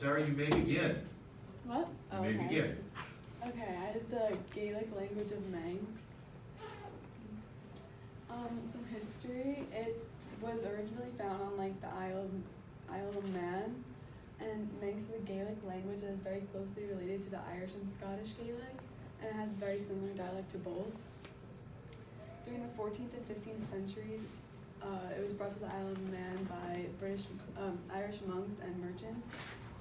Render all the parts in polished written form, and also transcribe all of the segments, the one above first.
Sarah, you may begin. What? You may begin. Okay, I did the Gaelic language of Manx. Some history. It was originally found on like the Isle of Man, and Manx is a Gaelic language that is very closely related to the Irish and Scottish Gaelic, and it has very similar dialect to both. During the 14th and 15th centuries, it was brought to the Isle of Man by Irish monks and merchants,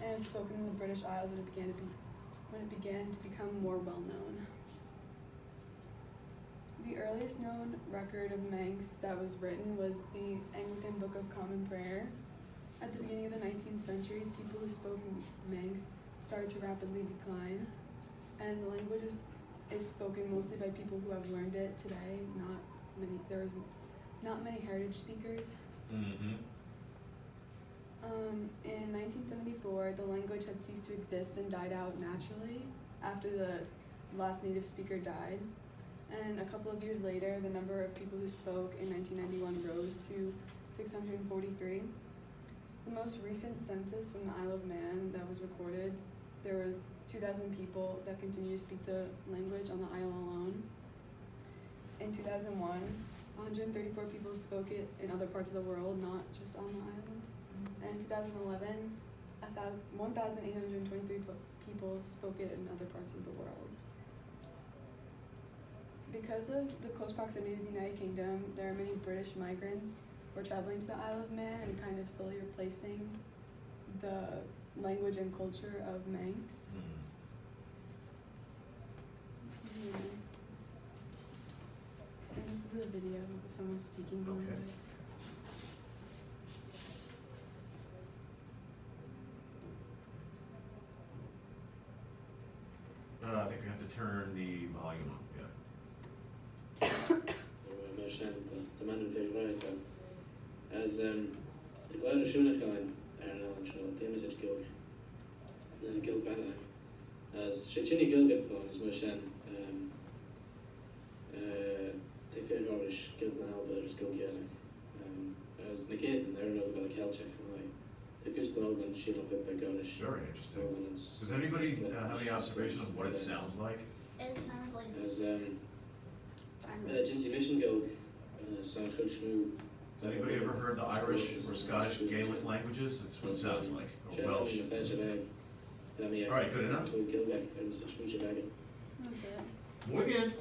and it was spoken in the British Isles when it began to become more well known. The earliest known record of Manx that was written was the Anglican Book of Common Prayer. At the beginning of the 19th century, people who spoke Manx started to rapidly decline, and the language is spoken mostly by people who have learned it today. There was not many heritage speakers. Mm-hmm. In 1974, the language had ceased to exist and died out naturally after the last native speaker died. And a couple of years later, the number of people who spoke in 1991 rose to 643. The most recent census from the Isle of Man that was recorded, there was 2,000 people that continue to speak the language on the isle alone. In 2001, 134 people spoke it in other parts of the world, not just on the island. And in 2011, 1,823 people spoke it in other parts of the world. Because of the close proximity to the United Kingdom, there are many British migrants who are traveling to the Isle of Man and kind of slowly replacing the language and culture of Manx. And this is a video of someone speaking the language. I think we have to turn the volume up, yeah. The man in favor as the Gladys Shunachain Aaron Show, the message Gilg, and Gilg as Shachini Gilgacon is Moshen, the favorish Gilg Albert is Gilgiana, as Nikitan, they're another Valkelchek, the Gustav and Sheila Pippa Garish. Very interesting. Does anybody have any observation of what it sounds like? It sounds like as Jinsey Mission Gilg, San Khulshmu. Has anybody ever heard the Irish or Scottish Gaelic languages? That's what it sounds like. Or Welsh. All right, good enough. That's it. Muy bien.